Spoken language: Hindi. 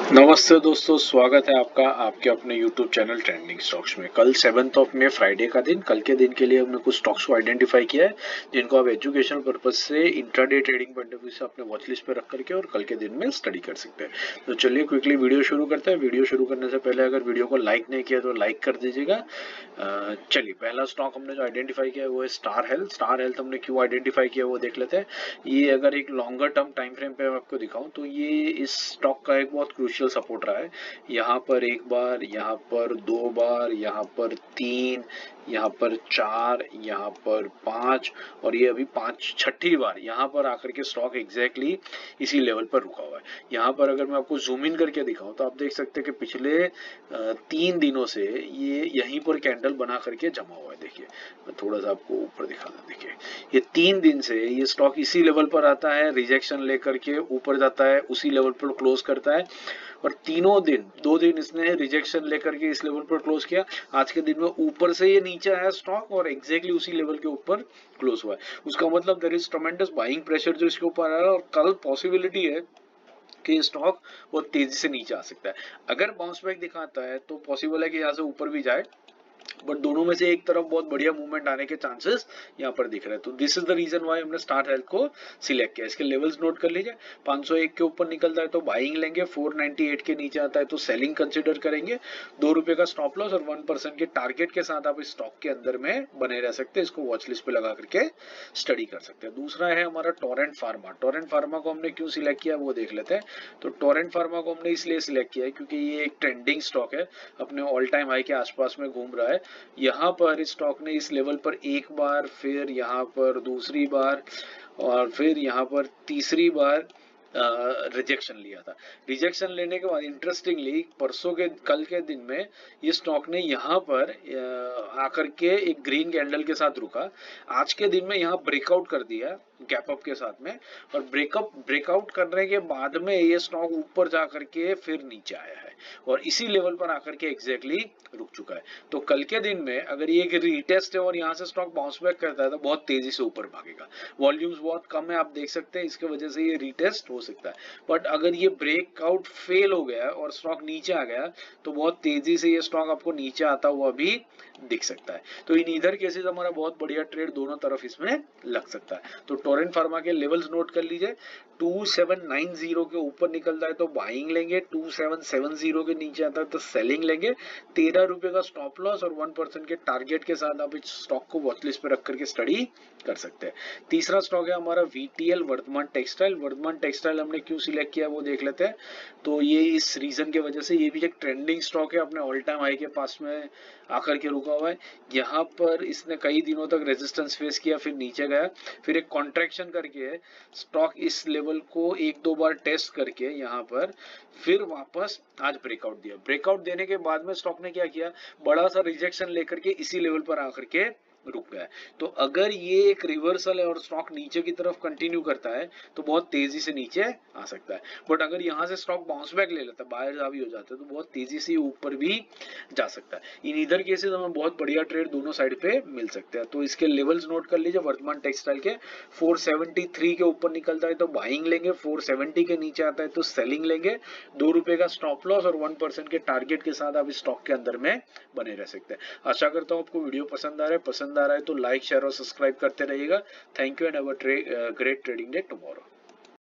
नमस्ते दोस्तों, स्वागत है आपका आपके अपने YouTube चैनल ट्रेंडिंग स्टॉक्स में। कल 7 मई फ्राइडे का दिन, कल के दिन के लिए हमने कुछ स्टॉक्स को आइडेंटिफाई किया है जिनको आप एजुकेशनल पर्पज से intraday trading point of view से अपने वॉच लिस्ट पे रख करके और कल के दिन में स्टडी कर सकते हैं। तो चलिए क्विकली वीडियो शुरू करते हैं। वीडियो शुरू करने से पहले अगर वीडियो को लाइक नहीं किया तो लाइक कर दीजिएगा। चलिए, पहला स्टॉक हमने जो आइडेंटिफाई किया है वो है स्टार हेल्थ। स्टार हेल्थ हमने क्यों आइडेंटिफाई किया वो देख लेते हैं। ये अगर एक लॉन्गर टर्म टाइम फ्रेम पे मैं आपको दिखाऊं तो ये इस स्टॉक का एक बहुत क्रूशियल सपोर्ट रहा है। यहाँ पर एक बार, यहाँ पर दो बार, यहाँ पर तीन, यहाँ पर चार, यहाँ पर पांच, और ये अभी पांच छठी बार यहाँ पर आकर के स्टॉक एग्जैक्टली इसी लेवल पर रुका हुआ है। यहाँ पर अगर मैं आपको जूम इन करके दिखाऊं तो आप देख सकते हैं कि पिछले 3 दिनों से ये यहीं पर कैंडल बना करके जमा हुआ है। देखिए, मैं थोड़ा सा आपको ऊपर दिखा दूं। देखिए, ये 3 दिन से ये स्टॉक इसी लेवल पर आता है, रिजेक्शन लेकर के ऊपर जाता है, उसी लेवल पर क्लोज करता है, और तीनों दिन 2 दिन इसने रिजेक्शन लेकर के इस लेवल पर क्लोज किया। आज के दिन में ऊपर से ये नीचे आया स्टॉक और एग्जैक्टली उसी लेवल के ऊपर क्लोज हुआ है। उसका मतलब there is tremendous buying pressure जो इसके ऊपर आ रहा है, और कल पॉसिबिलिटी है कि स्टॉक बहुत तेजी से नीचे आ सकता है। अगर बाउंस बैक दिखाता है तो पॉसिबल है कि यहाँ से ऊपर भी जाए, बट दोनों में से एक तरफ बहुत बढ़िया मूवमेंट आने के चांसेस यहाँ पर दिख रहे हैं। तो this is the reason why हमने स्टार हेल्थ को सिलेक्ट किया। इसके लेवल्स नोट कर लीजिए। 501 के ऊपर निकलता है तो बाइंग लेंगे, 498 के नीचे आता है तो सेलिंग कंसिडर करेंगे। ₹2 का स्टॉप लॉस और 1% के टारगेट के साथ आप इस स्टॉक के अंदर में बने रह सकते हैं। इसको वॉच लिस्ट पे लगा करके स्टडी कर सकते हैं। दूसरा है हमारा टोरेंट फार्मा। टोरेंट फार्मा को हमने क्यों सिलेक्ट किया वो देख लेते हैं। तो टोरेंट फार्मा को हमने इसलिए सिलेक्ट किया है क्योंकि ये एक ट्रेंडिंग स्टॉक है, अपने ऑल टाइम हाई के आसपास में घूम रहा है। यहाँ पर इस स्टॉक ने इस लेवल पर एक बार, फिर यहाँ पर दूसरी बार, और फिर यहाँ पर तीसरी बार रिजेक्शन लिया था। रिजेक्शन लेने के बाद इंटरेस्टिंगली परसों के कल के दिन में ये स्टॉक ने यहाँ पर आकर के एक ग्रीन कैंडल के साथ रुका। आज के दिन में यहाँ ब्रेकआउट कर दिया गैप अप के साथ में, और ब्रेकआउट करने के बाद में ये स्टॉक ऊपर जा करके फिर नीचे आया है और इसी लेवल पर आकर के एग्जैक्टली रुक चुका है। तो कल के दिन में अगर ये एक रीटेस्ट है और यहाँ से स्टॉक बाउंस बैक करता है तो बहुत तेजी से ऊपर भागेगा। वॉल्यूम्स बहुत कम है, आप देख सकते हैं, इसके वजह से ये रीटेस्ट हो सकता है। बट अगर ये ब्रेकआउट फेल हो गया और स्टॉक नीचे आ गया तो बहुत तेजी से ये स्टॉक आपको नीचे आता हुआ भी दिख सकता है। तो इन इधर केसेस हमारा बहुत बढ़िया ट्रेड दोनों तरफ इसमें लग सकता है। तो टोरेंट फार्मा के लेवल्स नोट कर लीजिए। 2790 के ऊपर निकलता है तो बाइंग लेंगे, 2770 के नीचे आता है तो सेलिंग लेंगे। ₹13 का स्टॉप लॉस और 1% के टारगेट के साथ आप इस स्टॉक को वॉच लिस्ट पे रख करके स्टडी कर सकते हैं। तीसरा स्टॉक है हमारा VTL, Vardhman textile. Vardhman textile हमने क्यों सिलेक्ट किया वो देख लेते हैं। तो ये इस रीजन की वजह से ये भी एक ट्रेंडिंग स्टॉक है, अपने ऑल टाइम हाई के पास में आकर के रुका हुआ है। यहाँ पर इसने कई दिनों तक रेजिस्टेंस फेस किया, फिर नीचे गया, फिर एक कॉन्ट्रैक्शन करके स्टॉक इस लेवल को एक दो बार टेस्ट करके यहाँ पर फिर वापस आज ब्रेकआउट दिया। ब्रेकआउट देने के बाद में स्टॉक ने क्या किया, बड़ा सा रिजेक्शन लेकर के इसी लेवल पर आकर के रुक गया है। तो अगर ये एक रिवर्सल है और स्टॉक नीचे की तरफ कंटिन्यू करता है तो बहुत तेजी से नीचे आ सकता है। बट अगर यहाँ से स्टॉक बाउंस बैक ले लेता है, बायर भी हो जाता है, तो बहुत तेजी से ऊपर भी जा सकता है। इन इधर केसेस हमें बहुत बढ़िया ट्रेड दोनों साइड पे मिल सकते हैं। तो इसके लेवल्स नोट कर लीजिए। वर्धमान टेक्सटाइल के 473 के ऊपर निकलता है तो बाइंग लेंगे, 470 के नीचे आता है तो सेलिंग लेंगे। ₹2 का स्टॉप लॉस और 1% के टारगेट के साथ आप इस स्टॉक के अंदर में बने रह सकते हैं। आशा करता हूँ आपको वीडियो पसंद आ रहा है तो लाइक शेयर और सब्सक्राइब करते रहिएगा। Thank you and have a great trading day tomorrow.